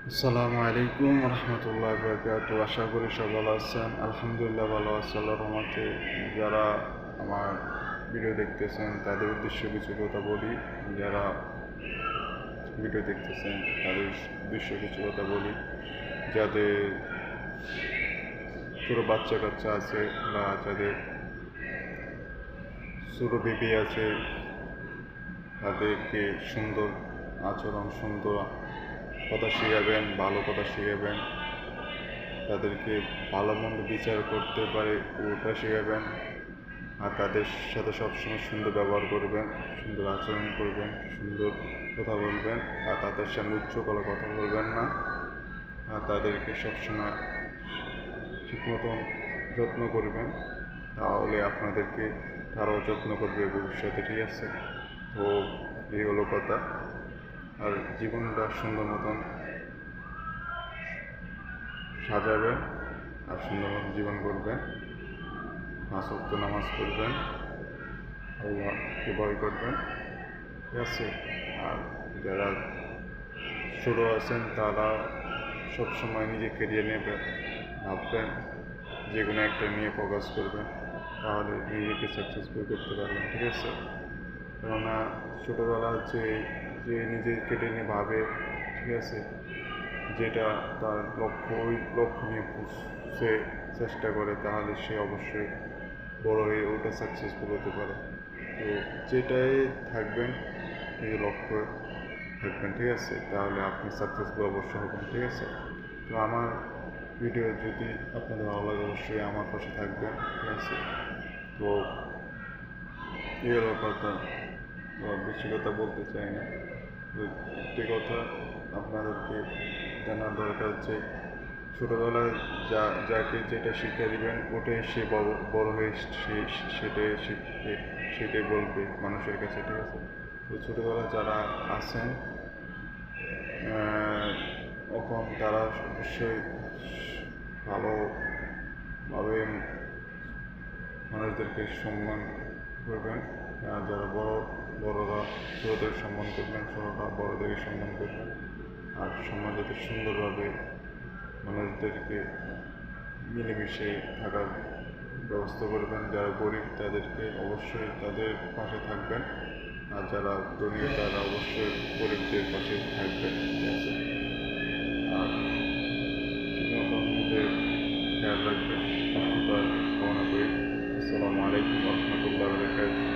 আসসালামু আলাইকুম রহমতুল্লাহ বরকাত। আশা করি সব ভালো আছেন। আলহামদুলিল্লাহ ভালো আছি আল্লাহর রহমতে। যারা আমার ভিডিও দেখতেছেন তাদের উদ্দেশ্যে কিছু কথা বলি। যারা ভিডিও দেখতেছেন তাদের উদ্দেশ্যে কিছু কথা বলি। যাদের ছোটো বাচ্চা কাচ্চা আছে বা যাদের ছোটো বেবি আছে তাদেরকে সুন্দর আচরণ, সুন্দর কথা শিখাবেন, ভালো কথা শিখাবেন। তাদেরকে ভালো মন্দ বিচার করতে পারে ওটা শেখাবেন। আর তাদের সাথে সবসময় সুন্দর ব্যবহার করবেন, সুন্দর আচরণ করবেন, সুন্দর কথা বলবেন। আর তাদের সামনে উচ্চ গলায় কথা বলবেন না। আর তাদেরকে সবসময় ঠিক মতন যত্ন করবেন, তাহলে আপনাদেরকে তারাও যত্ন করবে ভবিষ্যতে। ঠিক আছে? তো এই হলো কথা। আর জীবনটা সুন্দর মতন সাজাবেন আর সুন্দর মতন জীবন করবেন। 5 ওয়াক্ত নামাজ পড়বেন, আল্লাহকে ভয় করবেন। ঠিক আছে? আর যারা ছোটো আছেন তারা সবসময় নিজে কেরিয়ার নিয়ে ভাববেন, যে কোনো একটা নিয়ে ফোকাস করবেন, তাহলে নিজেকে সাকসেসফুল করতে পারবেন। ঠিক আছে? কেননা ছোটোবেলা যে যে নিজের কেটে নিয়ে ভাবে, ঠিক আছে, যেটা তার লক্ষ্য, ওই লক্ষ্য নিয়ে সে চেষ্টা করে, তাহলে সে অবশ্যই বড় হয়ে ওটা সাকসেসফুল হতে পারে। তো যেটাই থাকবেন এই লক্ষ্য থাকবেন, ঠিক আছে, তাহলে আপনি সাকসেসফুল অবশ্যই হবেন। ঠিক আছে? তো আমার ভিডিও যদি আপনাদের ভালো লাগে অবশ্যই আমার পাশে থাকবেন। ঠিক আছে? তো এই হলো কথা। তো বেশি কথা বলতে চাই না। তো একটি কথা আপনাদেরকে জানার দরকার যে ছোটোবেলায় যাকে যেটা শিক্ষা দিবেন ওটাই সে বড় হয়ে সেটাই শিখবে, সেটাই বলবে মানুষের কাছে। ঠিক আছে? তো ছোটোবেলায় যারা আছেন তখন তারা অবশ্যই ভালোভাবে মানুষদেরকে সম্মান করবেন। যারা বড়রা ছোটোদের সম্মান করবেন, ছোটোরা বড়দেরকে সম্মান করবেন। আর সমাজে সুন্দরভাবে মানুষদেরকে মিলেমিশে থাকার ব্যবস্থা করবেন। যারা গরিব তাদেরকে অবশ্যই তাদের পাশে থাকবেন, আর যারা ধনী তারা অবশ্যই গরিবদের পাশে থাকবেন। ঠিক আছে? আর ঠিকমতো নিজের খেয়াল রাখবেন, সুস্থতা কামনা করি। আসসালামু আলাইকুম রহমতুল্লাহ বরকাতুহু।